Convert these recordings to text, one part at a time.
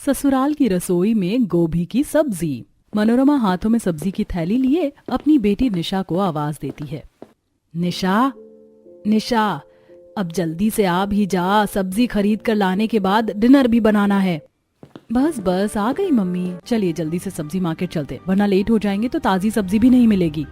ससुराल की रसोई में गोभी की सब्जी। मनोरमा हाथों में सब्जी की थैली लिए अपनी बेटी निशा को आवाज देती है। निशा, निशा, अब जल्दी से आ भी जा, सब्जी खरीद कर लाने के बाद डिनर भी बनाना है। बस बस आ गई मम्मी, चलिए जल्दी से सब्जी मार्केट चलते, वरना लेट हो जाएंगे तो ताजी सब्जी भी नहीं मिलेगी।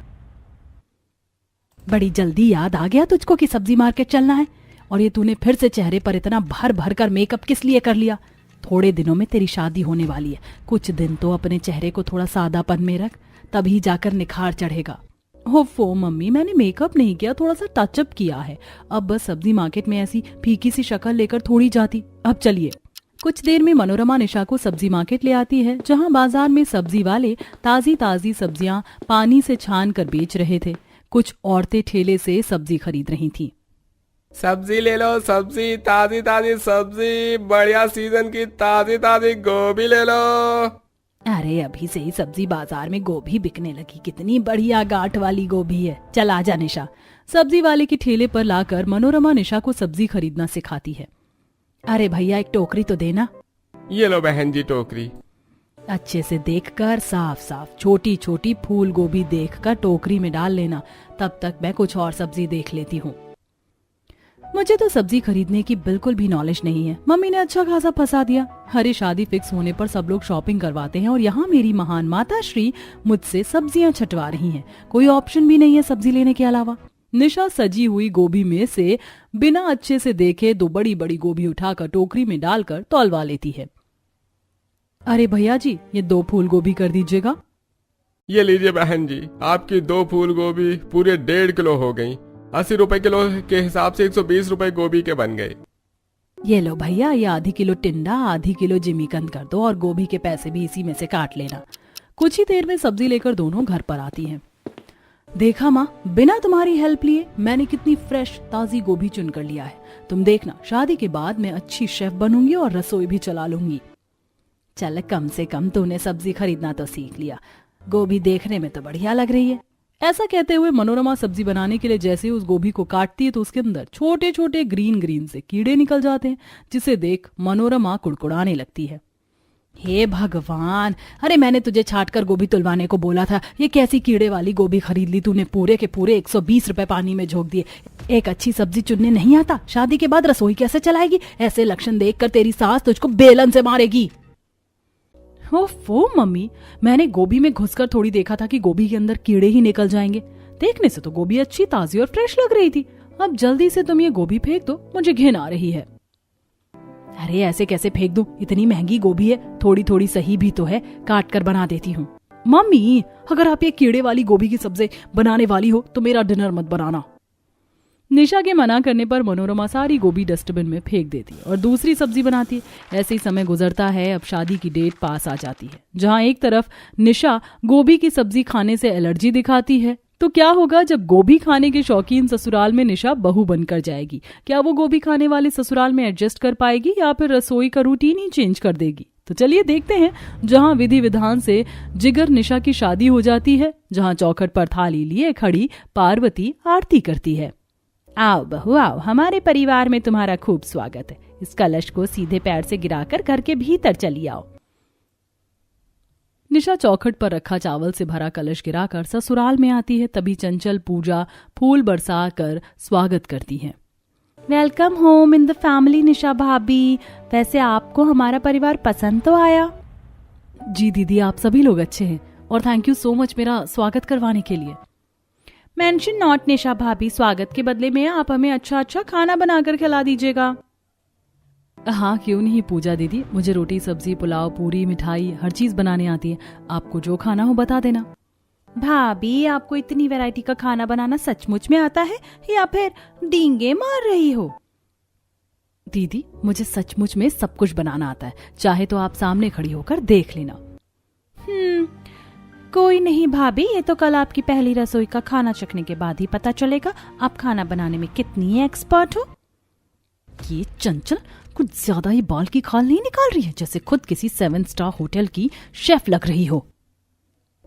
बड़ी जल्दी याद आ गया तुझको कि सब्जी मार्केट चलना है, और ये तूने फिर से चेहरे पर इतना भर भर कर मेकअप किस लिए कर लिया? थोड़े दिनों में तेरी शादी होने वाली है, कुछ दिन तो अपने चेहरे को थोड़ा सादापन में रख, तभी जाकर निखार चढ़ेगा। ओफो मम्मी, मैंने मेकअप नहीं किया, थोड़ा सा टचअप किया है। अब बस सब्जी मार्केट में ऐसी फीकी सी शक्ल लेकर थोड़ी जाती। अब चलिए। कुछ देर में मनोरमा निशा को सब्जी मार्केट ले आती है, जहां बाजार में सब्जी वाले ताजी ताजी सब्जियां पानी से छान कर बेच रहे थे। कुछ औरतें ठेले से सब्जी खरीद रही थीं। सब्जी ले लो, सब्जी, ताजी ताजी सब्जी, बढ़िया सीजन की ताजी ताजी गोभी ले लो। अरे अभी से ही सब्जी बाजार में गोभी बिकने लगी, कितनी बढ़िया गांठ वाली गोभी है। चल आजा निशा। सब्जी वाले की ठेले पर लाकर मनोरमा निशा को सब्जी खरीदना सिखाती है। अरे भैया एक टोकरी तो देना। ये लो बहन जी टोकरी। अच्छे से देखकर साफ साफ छोटी छोटी फूल गोभी देखकर टोकरी में डाल लेना, तब तक मैं कुछ और सब्जी देख लेती हूँ। मुझे तो सब्जी खरीदने की बिल्कुल भी नॉलेज नहीं है, मम्मी ने अच्छा खासा फंसा दिया। हरे शादी फिक्स होने पर सब लोग शॉपिंग करवाते हैं और यहाँ मेरी महान माता श्री मुझसे सब्जियां छटवा रही हैं। कोई ऑप्शन भी नहीं है सब्जी लेने के अलावा। निशा सजी हुई गोभी में से बिना अच्छे से देखे दो बड़ी बड़ी गोभी उठाकर टोकरी में डालकर तौलवा लेती है। अरे भैया जी, ये 2 फूल गोभी कर दीजिएगा। ये लीजिए बहन जी, आपकी 2 फूल गोभी पूरे 1.5 किलो हो गई। 80 रुपए किलो के हिसाब से 120 रुपए गोभी के बन गए। ये लो भैया, ये आधी किलो टिंडा, आधी किलो जिमीकंद कर दो और गोभी के पैसे भी इसी में से काट लेना। कुछ ही देर में सब्जी लेकर दोनों घर पर आती हैं। देखा माँ, बिना तुम्हारी हेल्प लिए मैंने कितनी फ्रेश ताजी गोभी चुन कर लिया है। तुम देखना, शादी के बाद मैं अच्छी शेफ बनूंगी और रसोई भी चला लूंगी। चल, कम से कम तूने सब्जी खरीदना तो सीख लिया। गोभी देखने में तो बढ़िया लग रही है। ऐसा कहते हुए मनोरमा सब्जी बनाने के लिए जैसे ही उस गोभी को काटती है तो उसके अंदर छोटे छोटे ग्रीन ग्रीन से कीड़े निकल जाते हैं, जिसे देख मनोरमा कुड़कुड़ाने लगती है। हे भगवान, अरे मैंने तुझे छाट कर गोभी तुलवाने को बोला था, ये कैसी कीड़े वाली गोभी खरीद ली तूने? पूरे के पूरे 120 रुपए पानी में झोंक दिए। एक अच्छी सब्जी चुनने नहीं आता, शादी के बाद रसोई कैसे चलाएगी? ऐसे लक्षण देखकर तेरी सास तुझको बेलन से मारेगी। ओफो मम्मी, मैंने गोभी में घुसकर थोड़ी देखा था कि गोभी के अंदर कीड़े ही निकल जाएंगे। देखने से तो गोभी अच्छी ताजी और फ्रेश लग रही थी। अब जल्दी से तुम ये गोभी फेंक दो, मुझे घिन आ रही है। अरे ऐसे कैसे फेंक दूं? इतनी महंगी गोभी है, थोड़ी थोड़ी सही भी तो है, काट कर बना देती हूँ। मम्मी, अगर आप ये कीड़े वाली गोभी की सब्जी बनाने वाली हो तो मेरा डिनर मत बनाना। निशा के मना करने पर मनोरमा सारी गोभी डस्टबिन में फेंक देती है और दूसरी सब्जी बनाती है। ऐसे ही समय गुजरता है। अब शादी की डेट पास आ जाती है, जहाँ एक तरफ निशा गोभी की सब्जी खाने से एलर्जी दिखाती है, तो क्या होगा जब गोभी खाने के शौकीन ससुराल में निशा बहू बनकर जाएगी? क्या वो गोभी खाने वाले ससुराल में एडजस्ट कर पाएगी या फिर रसोई का रूटीन ही चेंज कर देगी? तो चलिए देखते हैं। जहां विधि विधान से जिगर निशा की शादी हो जाती है, जहां चौखट पर थाली लिए खड़ी पार्वती आरती करती है। आओ बहू आओ, हमारे परिवार में तुम्हारा खूब स्वागत है। इस कलश को सीधे पैर से गिराकर घर के भीतर चली आओ। निशा चौखट पर रखा चावल से भरा कलश गिराकर ससुराल में आती है। तभी चंचल पूजा फूल बरसा कर स्वागत करती है। Welcome home in the family Nisha भाभी। वैसे आपको हमारा परिवार पसंद तो आया? जी दीदी, आप सभी लोग अच्छे हैं और थैंक यू सो मच मेरा स्वागत करवाने के लिए। मेंशन नॉट निशा भाभी, स्वागत के बदले में आप हमें अच्छा अच्छा खाना बनाकर खिला दीजिएगा। हाँ क्यों नहीं पूजा दीदी, मुझे रोटी सब्जी पुलाव पूरी मिठाई हर चीज बनाने आती है। आपको जो खाना हो बता देना। भाभी, आपको इतनी वैरायटी का खाना बनाना सचमुच में आता है या फिर डींगे मार रही हो? दीदी, मुझे सचमुच में सब कुछ बनाना आता है, चाहे तो आप सामने खड़ी होकर देख लेना। कोई नहीं भाभी, ये तो कल आपकी पहली रसोई का खाना चखने के बाद ही पता चलेगा आप खाना बनाने में कितनी एक्सपर्ट हो। ये चंचल कुछ ज्यादा ही बाल की खाल नहीं निकाल रही है, जैसे खुद किसी 7 स्टार होटल की शेफ लग रही हो।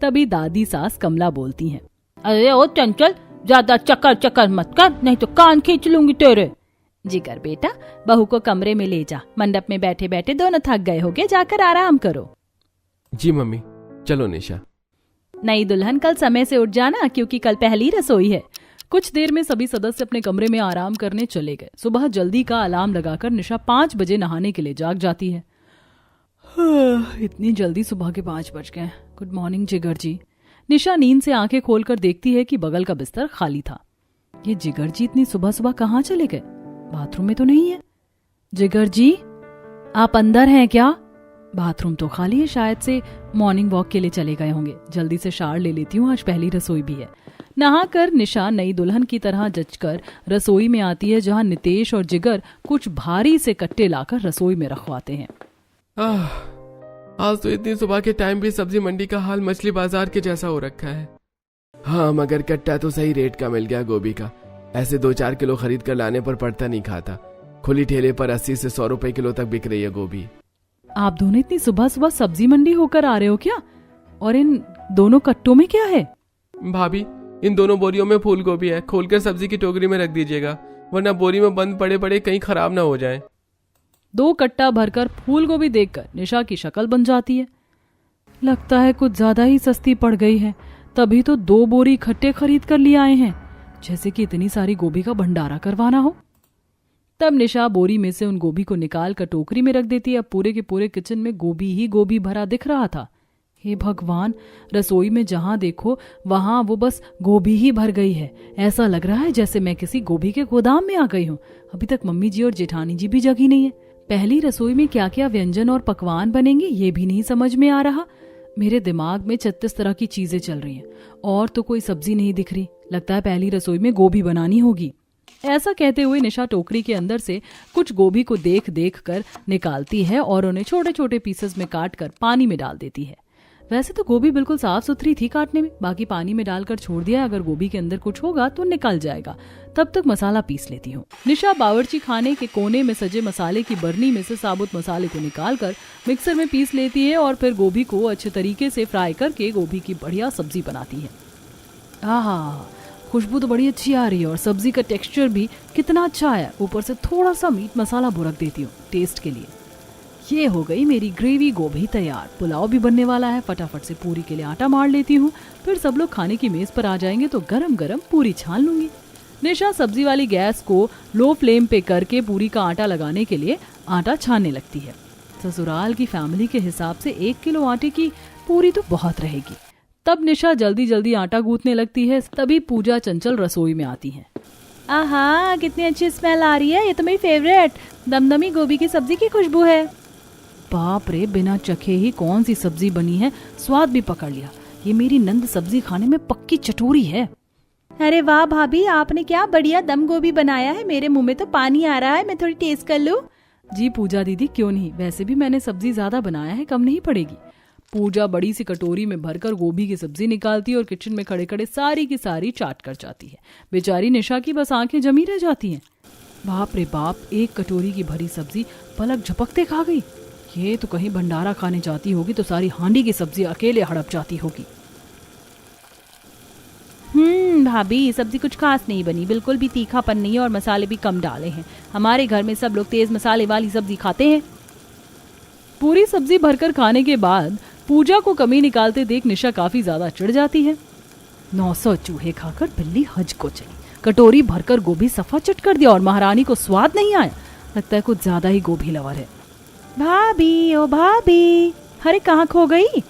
तभी दादी सास कमला बोलती हैं, अरे ओ चंचल, ज्यादा चक्कर चक्कर मत कर, नहीं तो कान खींच लूंगी तेरे। जिगर बेटा, बहू को कमरे में ले जा, मंडप में बैठे बैठे दोनों थक गए होगे, जाकर आराम करो। जी मम्मी, चलो निशा। नई दुल्हन कल समय से उठ जाना, क्योंकि कल पहली रसोई है। कुछ देर में सभी सदस्य अपने कमरे में आराम करने चले गए। सुबह जल्दी का अलार्म लगाकर निशा 5 बजे नहाने के लिए जाग जाती है। इतनी जल्दी सुबह के 5 बज गए। गुड मॉर्निंग जिगर जी। निशा नींद से आंखें खोलकर देखती है कि बगल का बिस्तर खाली था। ये जिगर जी इतनी सुबह सुबह कहाँ चले गए? बाथरूम में तो नहीं है। जिगर जी, आप अंदर हैं क्या? बाथरूम तो खाली है, शायद से मॉर्निंग वॉक के लिए चले गए होंगे। जल्दी से शावर ले लेती हूँ, आज पहली रसोई भी है। नहाकर निशा नई दुल्हन की तरह जचकर रसोई में आती है, जहाँ नितेश और जिगर कुछ भारी से कट्टे लाकर रसोई में रखवाते हैं। आज तो इतनी सुबह के टाइम भी सब्जी मंडी का हाल मछली बाजार के जैसा हो रखा है। हाँ, मगर कट्टा तो सही रेट का मिल गया गोभी का। ऐसे 2-4 किलो खरीद कर लाने पर पड़ता नहीं खाता। खुली ठेले पर 80 से 100 रुपए किलो तक बिक रही है गोभी। आप दोनों इतनी सुबह सुबह सब्जी मंडी होकर आ रहे हो क्या? और इन दोनों कट्टों में क्या है? भाभी, इन दोनों बोरियों में फूल गोभी है, खोलकर सब्जी की टोकरी में रख दीजिएगा, वरना बोरी में बंद पड़े पड़े कहीं खराब ना हो जाए। 2 कट्टा भरकर फूल गोभी देखकर निशा की शक्ल बन जाती है। लगता है कुछ ज्यादा ही सस्ती पड़ गई है, तभी तो 2 बोरी इकट्ठे खरीद कर लिए आए हैं, जैसे कि इतनी सारी गोभी का भंडारा करवाना हो। तब निशा बोरी में से उन गोभी को निकाल कर टोकरी में रख देती है। अब पूरे के पूरे किचन में गोभी ही गोभी भरा दिख रहा था। हे भगवान, रसोई में जहां देखो वहां वो बस गोभी ही भर गई है। ऐसा लग रहा है जैसे मैं किसी गोभी के गोदाम में आ गई हूँ। अभी तक मम्मी जी और जेठानी जी भी जगी नहीं है। पहली रसोई में क्या क्या व्यंजन और पकवान बनेंगे ये भी नहीं समझ में आ रहा। मेरे दिमाग में 36 तरह की चीजें चल रही हैं और तो कोई सब्जी नहीं दिख रही। लगता है पहली रसोई में गोभी बनानी होगी। ऐसा कहते हुए निशा टोकरी के अंदर से कुछ गोभी को देख देख कर निकालती है और उन्हें छोटे छोटे पीसेस में काट कर पानी में डाल देती है। वैसे तो गोभी बिल्कुल साफ सुथरी थी काटने में, बाकी पानी में डालकर छोड़ दिया। अगर गोभी के अंदर कुछ होगा तो निकल जाएगा। तब तक मसाला पीस लेती हूँ। निशा बावर्ची खाने के कोने में सजे मसाले की बरनी में से साबुत मसाले को निकालकर मिक्सर में पीस लेती है और फिर गोभी को अच्छे तरीके से फ्राई करके गोभी की बढ़िया सब्जी बनाती है। आहा, खुशबू तो बड़ी अच्छी आ रही है और सब्जी का टेक्सचर भी कितना अच्छा है। ऊपर से थोड़ा सा मीट मसाला बुरक देती हूँ टेस्ट के लिए। ये हो गई मेरी ग्रेवी गोभी तैयार। पुलाव भी बनने वाला है। फटाफट से पूरी के लिए आटा मार लेती हूँ, फिर सब लोग खाने की मेज पर आ जाएंगे तो गरम गरम पूरी छान लूंगी। निशा सब्जी वाली गैस को लो फ्लेम पे करके पूरी का आटा लगाने के लिए आटा छानने लगती है। ससुराल की फैमिली के हिसाब से 1 किलो आटे की पूरी तो बहुत रहेगी। तब निशा जल्दी जल्दी आटा गूंथने लगती है। तभी पूजा चंचल रसोई में आती है। आहा, कितनी अच्छी स्मेल आ रही है। ये तो मेरी फेवरेट दमदमी गोभी की सब्जी की खुशबू है। बाप रे, बिना चखे ही कौन सी सब्जी बनी है, स्वाद भी पकड़ लिया। ये मेरी नंद सब्जी खाने में पक्की चटोरी है। अरे वाह भाभी, आपने क्या बढ़िया दम गोभी बनाया है। मेरे मुंह में तो पानी आ रहा है, मैं थोड़ी टेस्ट कर लूं। जी पूजा दीदी, क्यों नहीं, वैसे भी मैंने सब्जी ज्यादा बनाया है, कम नहीं पड़ेगी। पूजा बड़ी सी कटोरी में भरकर गोभी की सब्जी निकालती है और किचन में खड़े खड़े सारी की सारी चाट कर जाती है। बेचारी निशा की बस आंखें जमी रह जाती हैं। बाप रे बाप, 1 कटोरी की भरी सब्जी पलक झपकते खा गई। ये तो कहीं भंडारा खाने जाती होगी तो सारी हांडी की सब्जी अकेले हड़प जाती होगी। भाभी, सब्जी कुछ खास नहीं बनी, बिल्कुल भी तीखापन नहीं है और मसाले भी कम डाले हैं। हमारे घर में सब लोग तेज मसाले वाली सब्जी खाते हैं। पूरी सब्जी भरकर खाने के बाद पूजा को कमी निकालते देख निशा काफी ज्यादा चिढ़ जाती है। 900 चूहे खाकर बिल्ली हज को चली। कटोरी भरकर गोभी सफा चट कर दिया और महारानी को स्वाद नहीं आया। लगता है कुछ ज्यादा ही गोभी लवर है। भाभी, ओ भाभी, अरे कहाँ खो गई?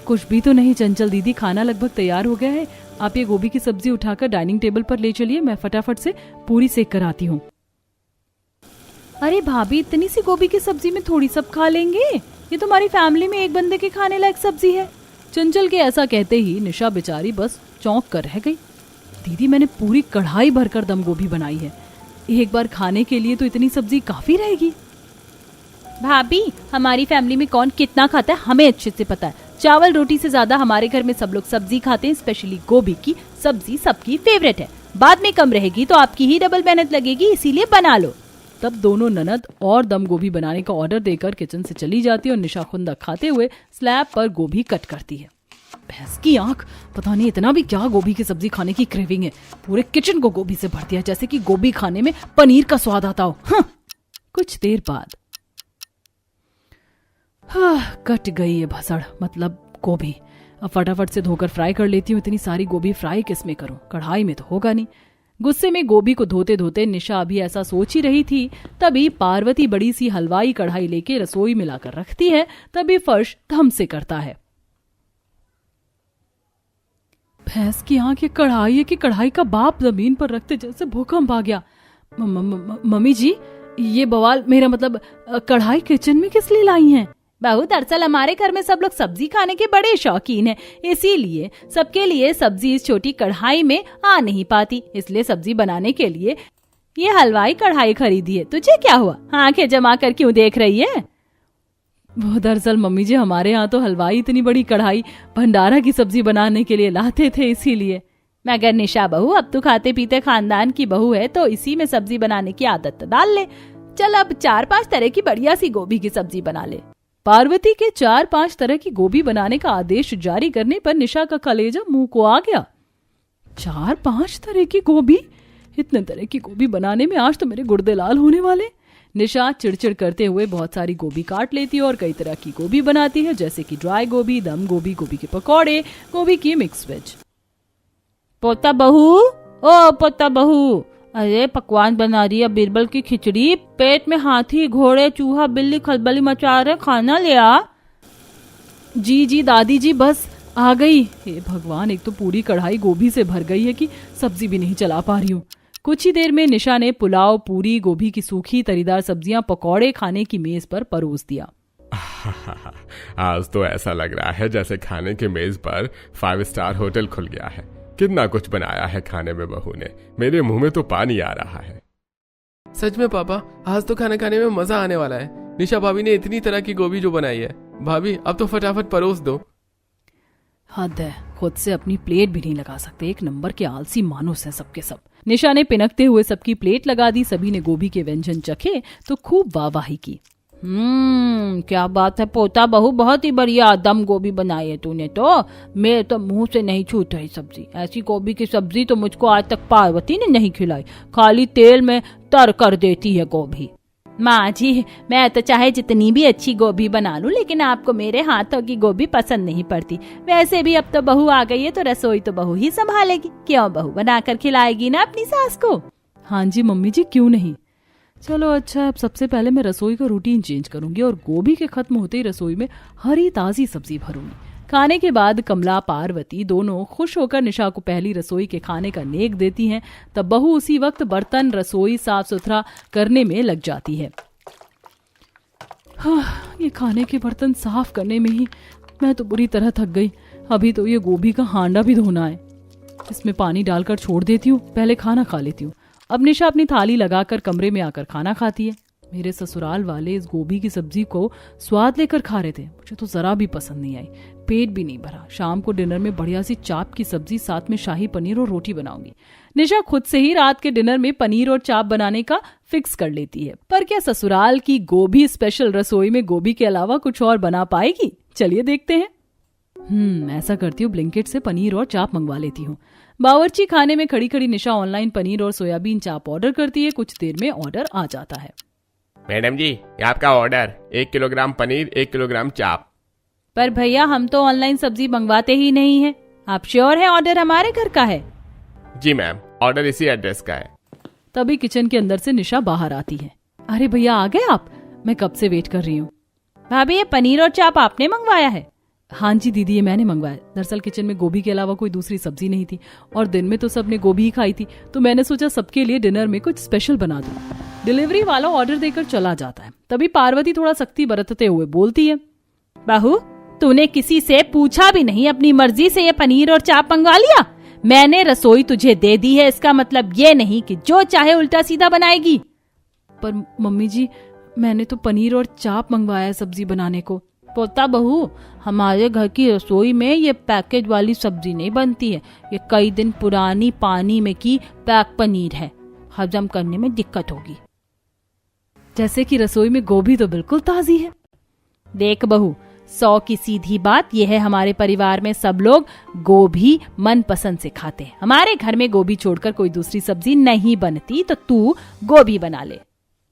कुछ भी तो नहीं चंचल दीदी, खाना लगभग तैयार हो गया है। आप ये गोभी की सब्जी उठाकर डाइनिंग टेबल पर ले चलिए, मैं फटाफट से पूरी सेक कर आती हूँ। अरे भाभी, इतनी सी गोभी की सब्जी में थोड़ी सब खा लेंगे? ये तो हमारी फैमिली में एक बंदे के खाने लायक सब्जी है। चंचल के ऐसा कहते ही निशा बेचारी बस चौंक कर रह गई। दीदी, मैंने पूरी कढ़ाई भरकर दम गोभी बनाई है, एक बार खाने के लिए तो इतनी सब्जी काफी रहेगी। भाभी, हमारी फैमिली में कौन कितना खाता है हमें अच्छे से पता है। चावल रोटी से ज्यादा हमारे घर में सब लोग सब्जी खाते हैं, स्पेशली गोभी की सब्जी सबकी फेवरेट है। बाद में कम रहेगी तो आपकी ही डबल मेहनत लगेगी, इसीलिए बना लो। तब दोनों ननद और दम गोभी बनाने का ऑर्डर देकर किचन से चली जाती है और निशा खुंदक खाते हुए स्लैब पर गोभी कट करती है। भैंस की आंख, पता नहीं इतना भी क्या गोभी की सब्जी खाने की क्रेविंग है। पूरे किचन को गोभी से भर दिया, जैसे कि गोभी खाने में पनीर का स्वाद आता हो। हाँ। कुछ देर बाद कट गई ये भसड़, मतलब गोभी। अब फटाफट से धोकर फ्राई कर लेती हूँ। इतनी सारी गोभी फ्राई किस में करूं, कढ़ाई में तो होगा नहीं। गुस्से में गोभी को धोते धोते निशा अभी ऐसा सोच ही रही थी, तभी पार्वती बड़ी सी हलवाई कढ़ाई लेके रसोई में लाकर रखती है। तभी फर्श धम से करता है। भैंस की आंख, ये कढ़ाई है कि कढ़ाई का बाप जमीन पर रखते जैसे भूकंप आ गया। मम्मी जी, ये बवाल, मेरा मतलब कढ़ाई किचन में किस लिए लाई हैं? बहू, दरअसल हमारे घर में सब लोग सब्जी खाने के बड़े शौकीन हैं, इसीलिए सबके लिए सब्जी इस छोटी कढ़ाई में आ नहीं पाती, इसलिए सब्जी बनाने के लिए ये हलवाई कढ़ाई खरीदी है। तुझे क्या हुआ, आंखें जमा कर क्यों देख रही है? वो दरअसल मम्मी जी, हमारे यहाँ तो हलवाई इतनी बड़ी कढ़ाई भंडारा की सब्जी बनाने के लिए लाते थे, इसीलिए। मगर निशा बहू, अब तू खाते पीते खानदान की बहू है तो इसी में सब्जी बनाने की आदत डाल ले। चल अब 4-5 तरह की बढ़िया सी गोभी की सब्जी बना ले। पार्वती के 4-5 तरह की गोभी बनाने का आदेश जारी करने पर निशा का कलेजा मुंह को आ गया। 4-5 तरह की गोभी? इतने तरह की गोभी बनाने में आज तो मेरे गुर्दे लाल होने वाले। निशा चिड़चिड़ करते हुए बहुत सारी गोभी काट लेती है और कई तरह की गोभी बनाती है, जैसे कि ड्राई गोभी, दम गोभी, गोभी के पकौड़े, गोभी की मिक्स वेज। पोता बहू, ओ पोता बहू, अरे पकवान बना रही है बीरबल की खिचड़ी। पेट में हाथी, घोड़े, चूहा, बिल्ली खलबली मचा रहे, खाना ले आ। जी जी दादी जी, बस आ गई। हे भगवान, एक तो पूरी कढ़ाई गोभी से भर गई है कि सब्जी भी नहीं चला पा रही हूँ। कुछ ही देर में निशा ने पुलाव, पूरी, गोभी की सूखी तरीदार सब्जियां, पकौड़े खाने की मेज पर परोस दिया। आज तो ऐसा लग रहा है जैसे खाने की मेज पर 5 स्टार होटल खुल गया है। कितना कुछ बनाया है खाने में बहू ने, मेरे मुंह में तो पानी आ रहा है। सच में पापा, आज तो खाना खाने में मजा आने वाला है। निशा भाभी ने इतनी तरह की गोभी जो बनाई है। भाभी, अब तो फटाफट परोस दो। हद है, खुद से अपनी प्लेट भी नहीं लगा सकते। एक नंबर के आलसी मानुस है सबके सब। निशा ने पिनकते हुए सबकी प्लेट लगा दी। सभी ने गोभी के व्यंजन चखे तो खूब वाहवाही की। क्या बात है पोता बहू, बहुत ही बढ़िया दम गोभी बनाई है तूने तो। मेरे तो मुंह से नहीं छूट रही सब्जी। ऐसी गोभी की सब्जी तो मुझको आज तक पार्वती ने नहीं खिलाई। खाली तेल में तर कर देती है गोभी। माँ जी, मैं तो चाहे जितनी भी अच्छी गोभी बना लूं, लेकिन आपको मेरे हाथों की गोभी पसंद नहीं पड़ती। वैसे भी अब तो बहू आ गई है तो रसोई तो बहू ही संभालेगी। क्यों, बहू बनाकर खिलाएगी ना अपनी सास को? हाँ जी मम्मी जी, क्यों नहीं। चलो अच्छा, अब सबसे पहले मैं रसोई का रूटीन चेंज करूंगी और गोभी के खत्म होते ही रसोई में हरी ताजी सब्जी भरूंगी। खाने के बाद कमला, पार्वती दोनों खुश होकर निशा को पहली रसोई के खाने का नेक देती हैं। तब बहू उसी वक्त बर्तन, रसोई साफ सुथरा करने में लग जाती है। ये खाने के बर्तन साफ करने में ही मैं तो बुरी तरह थक गई। अभी तो ये गोभी का हांडा भी धोना है। इसमें पानी डालकर छोड़ देती हूँ, पहले खाना खा लेती हूँ। अब निशा अपनी थाली लगाकर कमरे में आकर खाना खाती है। मेरे ससुराल वाले इस गोभी की सब्जी को स्वाद लेकर खा रहे थे, मुझे तो जरा भी पसंद नहीं आई। पेट भी नहीं भरा। शाम को डिनर में बढ़िया सी चाप की सब्जी, साथ में शाही पनीर और रोटी बनाऊंगी। निशा खुद से ही रात के डिनर में पनीर और चाप बनाने का फिक्स कर लेती है। पर क्या ससुराल की गोभी स्पेशल रसोई में गोभी के अलावा कुछ और बना पाएगी? चलिए देखते हैं। ऐसा करती हूँ, ब्लिंकिट से पनीर और चाप मंगवा लेती हूँ। बावर्ची खाने में खड़ी खड़ी निशा ऑनलाइन पनीर और सोयाबीन चाप ऑर्डर करती है। कुछ देर में ऑर्डर आ जाता है। मैडम जी, ये आपका ऑर्डर, 1 किलोग्राम पनीर, 1 किलोग्राम चाप। पर भैया, हम तो ऑनलाइन सब्जी मंगवाते ही नहीं है। आप श्योर हैं ऑर्डर हमारे घर का है? जी मैम, ऑर्डर इसी एड्रेस का है। तभी किचन के अंदर से निशा बाहर आती है। अरे भैया, आ गए आप? मैं कब से वेट कर रही हूँ। भाभी, ये पनीर और चाप आपने मंगवाया है? हाँ जी दीदी, ये मैंने मंगवाया। दरअसल किचन में गोभी के अलावा कोई दूसरी सब्जी नहीं थी और दिन में तो सबने गोभी ही खाई थी, तो मैंने सोचा सबके लिए डिनर में कुछ स्पेशल बना दूं। डिलीवरी वाला ऑर्डर देकर चला जाता है। तभी पार्वती थोड़ा सख्ती बरतते हुए बोलती है, बहू, तूने किसी से पूछा भी नहीं, अपनी मर्जी से ये पनीर और चाप मंगवा लिया? मैंने रसोई तुझे दे दी है, इसका मतलब ये नहीं कि जो चाहे उल्टा सीधा बनाएगी। पर मम्मी जी, मैंने तो पनीर और चाप मंगवाया है सब्जी बनाने को। पोता बहू, हमारे घर की रसोई में ये पैकेज वाली सब्जी नहीं बनती है। ये कई दिन पुरानी पानी में की पैक पनीर है, हजम करने में दिक्कत होगी। जैसे कि रसोई में गोभी तो बिल्कुल ताजी है। देख बहू, 100 की सीधी बात यह है, हमारे परिवार में सब लोग गोभी मन पसंद से खाते हैं। हमारे घर में गोभी छोड़कर कोई दूसरी सब्जी नहीं बनती, तो तू गोभी बना ले।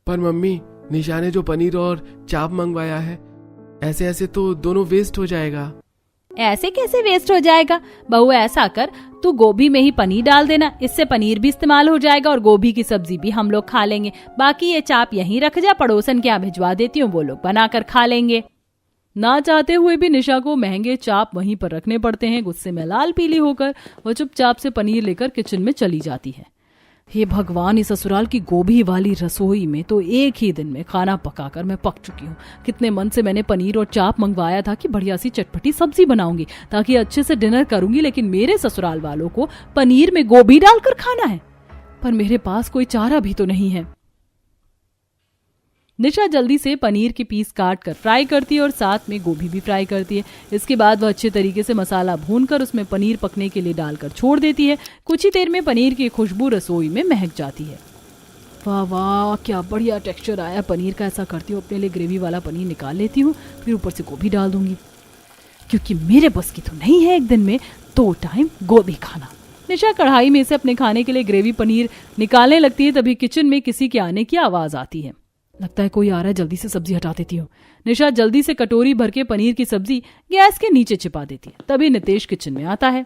पर मम्मी, निशा ने जो पनीर और चाप मंगवाया है, ऐसे ऐसे तो दोनों वेस्ट हो जाएगा। ऐसे कैसे वेस्ट हो जाएगा? बहू ऐसा कर, तू गोभी में ही पनीर डाल देना, इससे पनीर भी इस्तेमाल हो जाएगा और गोभी की सब्जी भी हम लोग खा लेंगे। बाकी ये चाप यहीं रख जा, पड़ोसन के यहाँ भिजवा देती हूँ, वो लोग बनाकर खा लेंगे। ना चाहते हुए भी निशा को महंगे चाप वहीं पर रखने पड़ते हैं। गुस्से में लाल पीली होकर वो चुपचाप से पनीर लेकर किचन में चली जाती है। हे भगवान, इस ससुराल की गोभी वाली रसोई में तो एक ही दिन में खाना पकाकर मैं पक चुकी हूँ। कितने मन से मैंने पनीर और चाप मंगवाया था कि बढ़िया सी चटपटी सब्जी बनाऊंगी ताकि अच्छे से डिनर करूंगी, लेकिन मेरे ससुराल वालों को पनीर में गोभी डालकर खाना है। पर मेरे पास कोई चारा भी तो नहीं है। निशा जल्दी से पनीर के पीस काट कर फ्राई करती है और साथ में गोभी भी फ्राई करती है। इसके बाद वह अच्छे तरीके से मसाला भूनकर उसमें पनीर पकने के लिए डालकर छोड़ देती है। कुछ ही देर में पनीर की खुशबू रसोई में महक जाती है। वाह वाह, क्या बढ़िया टेक्सचर आया पनीर का। ऐसा करती हूँ, अपने लिए ग्रेवी वाला पनीर निकाल लेती हूँ, फिर ऊपर से गोभी डाल दूंगी, क्योंकि मेरे बस की तो नहीं है एक दिन में 2 टाइम गोभी खाना। निशा कढ़ाई में से अपने खाने के लिए ग्रेवी पनीर निकालने लगती है, तभी किचन में किसी के आने की आवाज आती है। लगता है कोई आ रहा है, जल्दी से सब्जी हटा देती हूँ। निशा जल्दी से कटोरी भर के पनीर की सब्जी गैस के नीचे छिपा देती है। तभी नितेश किचन में आता है।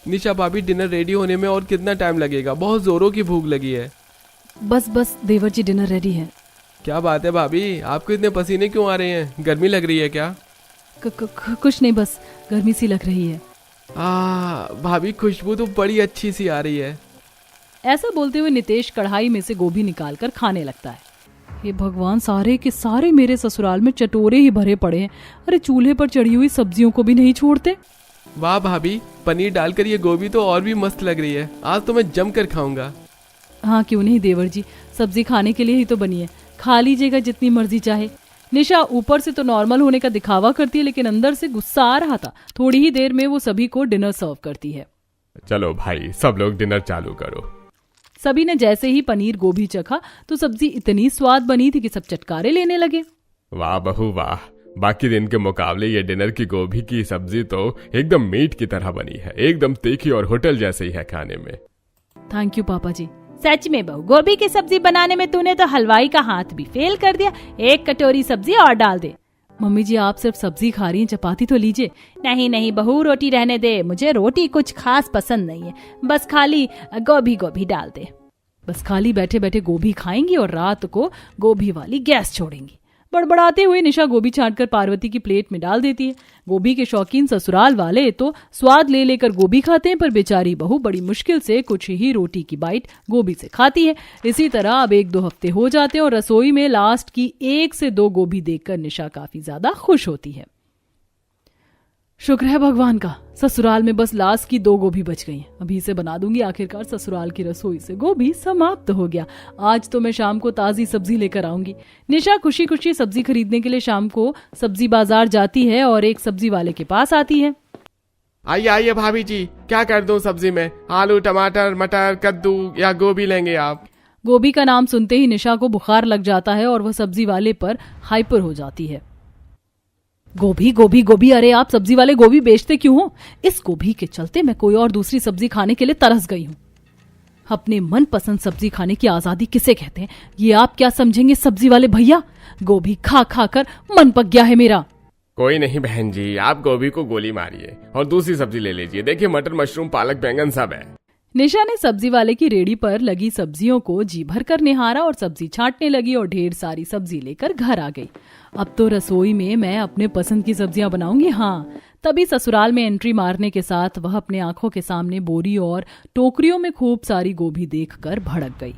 निशा भाभी, डिनर रेडी होने में और कितना टाइम लगेगा? बहुत जोरों की भूख लगी है। बस देवर जी, डिनर रेडी है। क्या बात है भाभी, आपको इतने पसीने क्यों आ रहे हैं? गर्मी लग रही है क्या? कुछ नहीं, बस गर्मी सी लग रही है। भाभी, खुशबू तो बड़ी अच्छी सी आ रही है। ऐसा बोलते हुए नितेश कढ़ाई में से गोभी निकालकर खाने लगता है। हे भगवान, सारे के सारे मेरे ससुराल में चटोरे ही भरे पड़े हैं। अरे चूल्हे पर चढ़ी हुई सब्जियों को भी नहीं छोड़ते। वाह भाभी, पनीर डालकर ये गोभी तो और भी मस्त लग रही है। आज तो मैं जम कर खाऊंगा। हाँ क्यों नहीं देवर जी, सब्जी खाने के लिए ही तो बनी है, खा लीजिएगा जितनी मर्जी चाहे। निशा ऊपर से तो नॉर्मल होने का दिखावा करती है, लेकिन अंदर से गुस्सा आ रहा था। थोड़ी ही देर में वो सभी को डिनर सर्व करती है। चलो भाई, सब लोग डिनर चालू करो। सभी ने जैसे ही पनीर गोभी चखा तो सब्जी इतनी स्वाद बनी थी कि सब चटकारे लेने लगे। वाह बहू वाह, बाकी दिन के मुकाबले ये डिनर की गोभी की सब्जी तो एकदम मीट की तरह बनी है, एकदम तीखी और होटल जैसे ही है खाने में। थैंक यू पापा जी। सच में बहू, गोभी की सब्जी बनाने में तूने तो हलवाई का हाथ भी फेल कर दिया। एक कटोरी सब्जी और डाल दे। मम्मी जी, आप सिर्फ सब्जी खा रही हैं, चपाती तो लीजिए। नहीं बहू, रोटी रहने दे, मुझे रोटी कुछ खास पसंद नहीं है, बस खाली गोभी डाल दे। बस खाली बैठे बैठे गोभी खाएंगी और रात को गोभी वाली गैस छोड़ेंगी। बड़बड़ाते हुए निशा गोभी छांटकर पार्वती की प्लेट में डाल देती है। गोभी के शौकीन ससुराल वाले तो स्वाद ले लेकर गोभी खाते हैं, पर बेचारी बहू बड़ी मुश्किल से कुछ ही रोटी की बाइट गोभी से खाती है। इसी तरह अब 1-2 हफ्ते हो जाते हैं और रसोई में लास्ट की 1 से 2 गोभी देखकर निशा काफी ज्यादा खुश होती है। शुक्र है भगवान का, ससुराल में बस लास्ट की 2 गोभी बच गई हैं। अभी इसे बना दूंगी। आखिरकार ससुराल की रसोई से गोभी समाप्त हो गया। आज तो मैं शाम को ताजी सब्जी लेकर आऊंगी। निशा खुशी खुशी सब्जी खरीदने के लिए शाम को सब्जी बाजार जाती है और एक सब्जी वाले के पास आती है। आइए भाभी जी, क्या कर दूं सब्जी में? आलू, टमाटर, मटर, कद्दू या गोभी लेंगे आप? गोभी का नाम सुनते ही निशा को बुखार लग जाता है और वह सब्जी वाले पर हाइपर हो जाती है। गोभी, अरे आप सब्जी वाले गोभी बेचते क्यों हो? इस गोभी के चलते मैं कोई और दूसरी सब्जी खाने के लिए तरस गई हूँ। अपने मनपसंद सब्जी खाने की आजादी किसे कहते हैं, ये आप क्या समझेंगे सब्जी वाले भैया? गोभी खा खा कर मन पक गया है मेरा। कोई नहीं बहन जी, आप गोभी को गोली मारिए और दूसरी सब्जी ले लीजिए। देखिए, मटर, मशरूम, पालक, बैंगन सब है। निशा ने सब्जी वाले की रेडी पर लगी सब्जियों को जी भर कर निहारा और सब्जी छांटने लगी और ढेर सारी सब्जी लेकर घर आ गई। अब तो रसोई में मैं अपने पसंद की सब्जियां बनाऊंगी। हाँ, तभी ससुराल में एंट्री मारने के साथ वह अपने आंखों के सामने बोरी और टोकरियों में खूब सारी गोभी देखकर भड़क गई।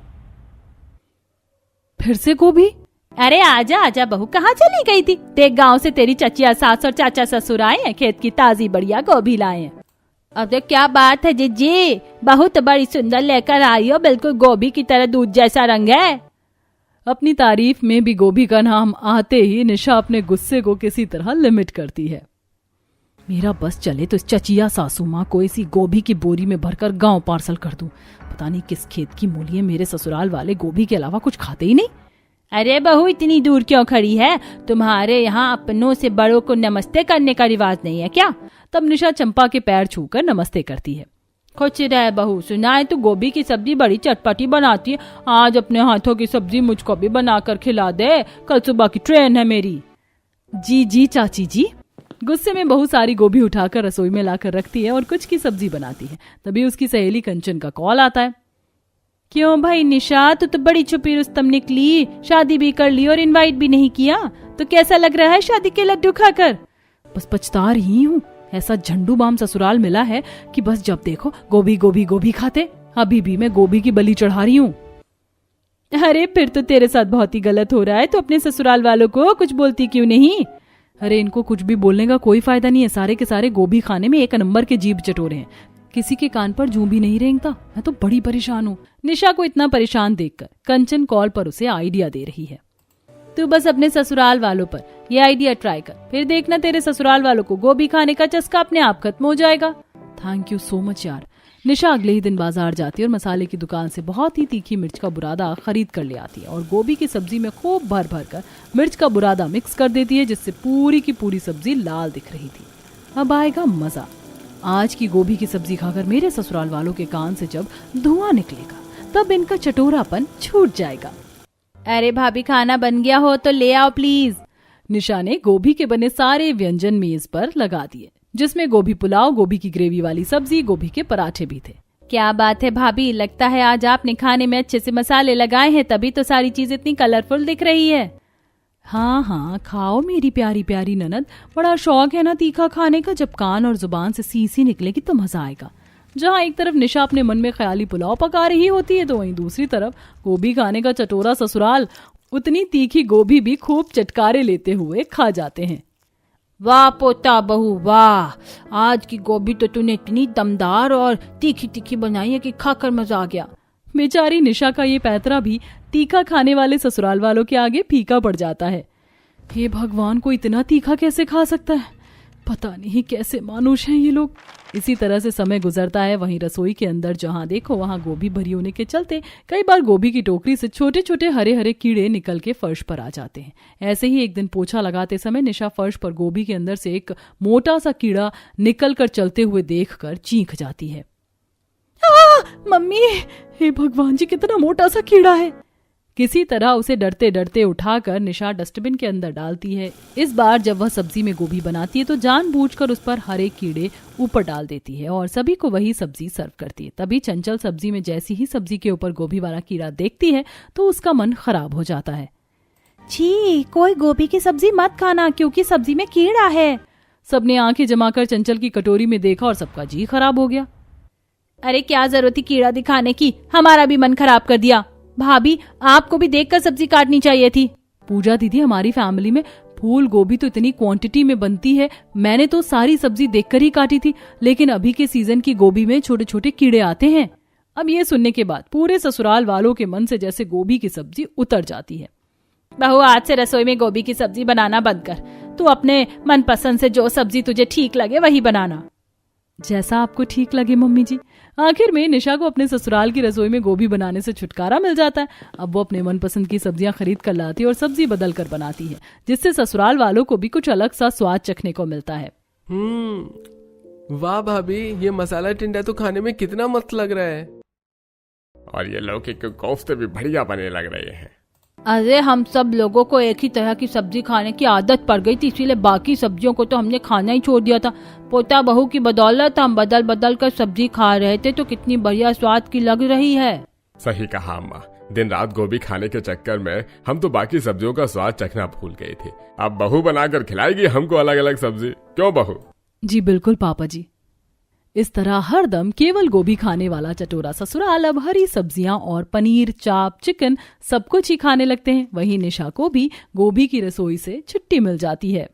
फिर से गोभी? अरे आजा बहू, कहाँ चली गई थी? देख, गांव से तेरी चचिया सास और चाचा ससुर आए हैं, खेत की ताजी बढ़िया गोभी लाए हैं। अब तो क्या बात है जीजी, बहुत बड़ी सुंदर लेकर आई हो, बिल्कुल गोभी की तरह दूध जैसा रंग है। अपनी तारीफ में भी गोभी का नाम आते ही निशा अपने गुस्से को किसी तरह लिमिट करती है। मेरा बस चले तो इस चचिया सासू माँ को इसी गोभी की बोरी में भरकर गांव पार्सल कर दूं। पता नहीं किस खेत की मूली है, मेरे ससुराल वाले गोभी के अलावा कुछ खाते ही नहीं। अरे बहू इतनी दूर क्यों खड़ी है? तुम्हारे यहाँ अपनों से बड़ों को नमस्ते करने का रिवाज नहीं है क्या? तब निशा चंपा के पैर छूकर नमस्ते करती है। खुश रहे बहू, सुना है तू गोभी की सब्जी बड़ी चटपटी बनाती है। आज अपने हाथों की सब्जी मुझको भी बनाकर खिला दे, कल सुबह की ट्रेन है मेरी। जी जी चाची जी। गुस्से में बहुत सारी गोभी उठाकर रसोई में लाकर रखती है और कुछ की सब्जी बनाती है। तभी उसकी सहेली कंचन का कॉल आता है। क्यों भाई निशा, तू तो बड़ी छुपी रुस्तम निकली, शादी भी कर ली और इनवाइट भी नहीं किया। तो कैसा लग रहा है शादी के लड्डू खाकर? बस पछता रही हूँ, ऐसा झंडू बाम ससुराल मिला है कि बस जब देखो गोभी गोभी गोभी खाते। अभी भी मैं गोभी की बलि चढ़ा रही हूँ। अरे फिर तो तेरे साथ बहुत ही गलत हो रहा है। तो अपने ससुराल वालों को कुछ बोलती क्यों नहीं? अरे इनको कुछ भी बोलने का कोई फायदा नहीं है, सारे के सारे गोभी खाने में एक नंबर के जीभ चटोरे हैं। किसी के कान पर जूं भी नहीं रेंगता। मैं तो बड़ी परेशान हूँ। निशा को इतना परेशान देखकर कंचन कॉल पर उसे आइडिया दे रही है। तू बस अपने ससुराल वालों पर ये आइडिया ट्राई कर, फिर देखना तेरे ससुराल वालों को गोभी खाने का चस्का अपने आप खत्म हो जाएगा। थैंक यू सो मच यार। निशा अगले ही दिन बाजार जाती है और मसाले की दुकान से बहुत ही तीखी मिर्च का बुरादा खरीद कर ले आती है और गोभी की सब्जी में खूब भर भर कर मिर्च का बुरादा मिक्स कर देती है, जिससे पूरी की पूरी सब्जी लाल दिख रही थी। अब आएगा मजा। आज की गोभी की सब्जी खाकर मेरे ससुराल वालों के कान से जब धुआं निकलेगा तब इनका चटोरापन छूट जाएगा। अरे भाभी खाना बन गया हो तो ले आओ प्लीज। निशा ने गोभी के बने सारे व्यंजन मेज पर लगा दिए, जिसमें गोभी पुलाव, गोभी की ग्रेवी वाली सब्जी, गोभी के पराठे भी थे। क्या बात है भाभी, लगता है आज आपने खाने में अच्छे से मसाले लगाए हैं, तभी तो सारी चीज इतनी कलरफुल दिख रही है। हाँ हाँ खाओ मेरी प्यारी प्यारी ननद, बड़ा शौक है ना तीखा खाने का। जब कान और जुबान से सी निकलेगी तो मजा आएगा। जहाँ एक तरफ निशा अपने मन में ख्याली पुलाव पका रही होती है तो वहीं दूसरी तरफ गोभी खाने का चटोरा ससुराल उतनी तीखी गोभी भी खूब चटकारे लेते हुए खा जाते हैं। वाह पोता बहू वाह, आज की गोभी तो तूने इतनी दमदार और तीखी तीखी बनाई है कि खाकर मजा आ गया। बेचारी निशा का ये पैतरा भी तीखा खाने वाले ससुराल वालों के आगे फीका पड़ जाता है। हे भगवान, को इतना तीखा कैसे खा सकता है? पता नहीं कैसे मानुष हैं ये लोग। इसी तरह से समय गुजरता है। वहीं रसोई के अंदर जहां देखो वहां गोभी भरी होने के चलते कई बार गोभी की टोकरी से छोटे छोटे हरे हरे कीड़े निकल के फर्श पर आ जाते हैं। ऐसे ही एक दिन पोछा लगाते समय निशा फर्श पर गोभी के अंदर से एक मोटा सा कीड़ा निकल कर चलते हुए देखकर चीख जाती है। मम्मी, हे भगवान जी, कितना मोटा सा कीड़ा है। किसी तरह उसे डरते डरते उठाकर निशा डस्टबिन के अंदर डालती है। इस बार जब वह सब्जी में गोभी बनाती है तो जानबूझकर उस पर हरे कीड़े ऊपर डाल देती है और सभी को वही सब्जी सर्व करती है। तभी चंचल सब्जी में जैसी ही सब्जी के ऊपर गोभी वाला कीड़ा देखती है तो उसका मन खराब हो जाता है। छी, कोई गोभी की सब्जी मत खाना क्योंकि सब्जी में कीड़ा है। सबने आंखें जमाकर चंचल की कटोरी में देखा और सबका जी खराब हो गया। अरे क्या जरूरत थी कीड़ा दिखाने की, हमारा भी मन खराब कर दिया। भाभी, आपको भी देखकर सब्जी काटनी चाहिए थी। पूजा दीदी, हमारी फैमिली में फूल गोभी तो इतनी क्वांटिटी में बनती है, मैंने तो सारी सब्जी देखकर ही काटी थी, लेकिन अभी के सीजन की गोभी में छोटे छोटे कीड़े आते हैं। अब ये सुनने के बाद पूरे ससुराल वालों के मन से जैसे गोभी की सब्जी उतर जाती है। बहू, आज से रसोई में गोभी की सब्जी बनाना बंद कर। तू अपने मनपसंद से जो सब्जी तुझे ठीक लगे वही बनाना। जैसा आपको ठीक लगे मम्मी जी। आखिर में निशा को अपने ससुराल की रसोई में गोभी बनाने से छुटकारा मिल जाता है। अब वो अपने मनपसंद की सब्जियां खरीद कर लाती है और सब्जी बदल कर बनाती है, जिससे ससुराल वालों को भी कुछ अलग सा स्वाद चखने को मिलता है। वाह भाभी, ये मसाला टिंडा तो खाने में कितना मस्त लग रहा है। और ये लौकी के कोफ्ते भी बढ़िया बने लग रहे हैं। अरे हम सब लोगों को एक ही तरह की सब्जी खाने की आदत पड़ गई थी, इसीलिए बाकी सब्जियों को तो हमने खाना ही छोड़ दिया था। पोता बहू की बदौलत हम बदल बदल कर सब्जी खा रहे थे तो कितनी बढ़िया स्वाद की लग रही है। सही कहा अम्मा, दिन रात गोभी खाने के चक्कर में हम तो बाकी सब्जियों का स्वाद चखना भूल गए थे। अब बहू बनाकर खिलाएगी हमको अलग अलग सब्जी, क्यों बहू? जी बिल्कुल पापा जी। इस तरह हरदम केवल गोभी खाने वाला चटोरा ससुराल अब हरी सब्जियां और पनीर, चाप, चिकन सब कुछ ही खाने लगते हैं। वहीं निशा को भी गोभी की रसोई से छुट्टी मिल जाती है।